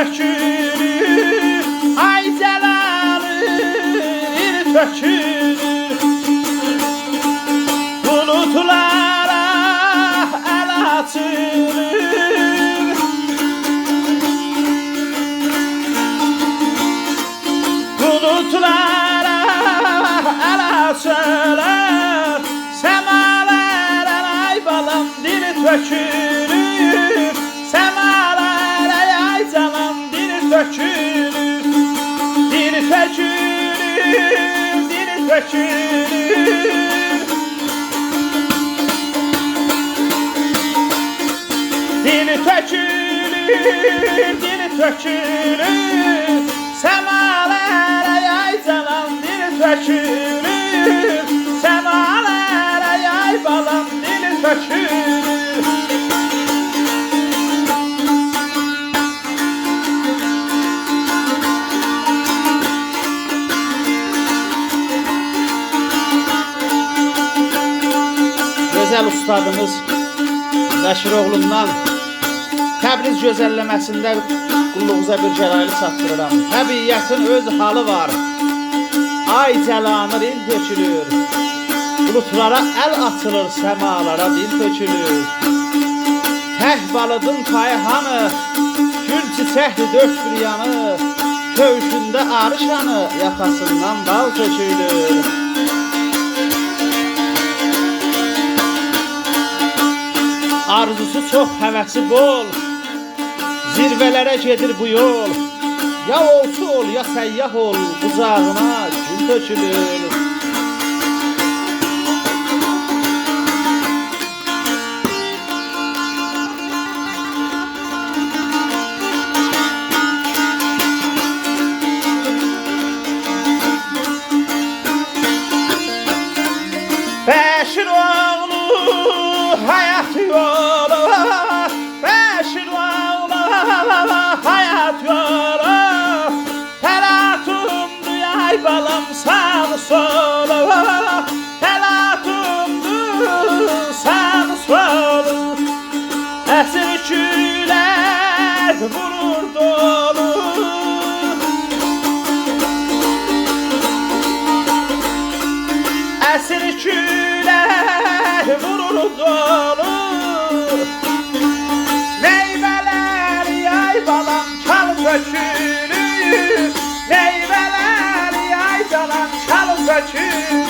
tökülür, ay cəlalı il tökülür. Bulutlara əl açılır, bulutlara əl açılır, səmalara ay balam dil tökülür, səmalara ay canım dil tökülür, dil tökülür, dil tökülür, dil tökülür, dil tökülür, səmalara ay canım dil tökülür, səmalara ay balam dil tökülür. Gözəl ustadımız Bəşiroğlundan Təbriz gözəlləməsində qulluğunuza bir cəlalı çatdırıram. Təbiyyətin öz halı var, ay cəlanır il tökülür, bulutlara əl açılır, səmalara dil tökülür. Təh balıdın kayhanı, gül çiçəkli dört bir yanı, köşündə arışanı, yaxasından bal tökülür. Arzusu çox, həvəsi bol, zirvələrə gedir bu yol. Ya olsu ol, ya səyyah ol, bucağına gül tökülür. Bəşiroğlu hayat yolu, Bəşiroğlu hayat yolu, təlatumdu ay balam sağ solu, təlatumdu sağ solu, əsir külər vurur dolu, əsir külər vurur dolu, meyvələr yay balam çal tökülür, meyvələr yay balam çal tökülür,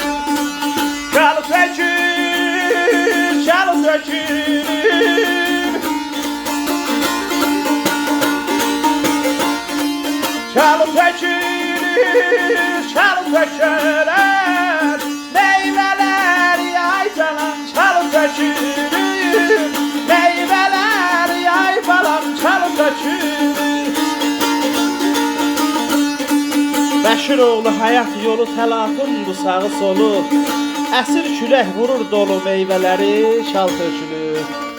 çal tökülür, çal tökülür, çal tökülür, çal tökülür. Meyveler yay balam çal tökülür. Bəşiroğlu hayat yolu, təlatumdu sağı solu, əsir külək vurur dolu, meyvələri çal tökülür.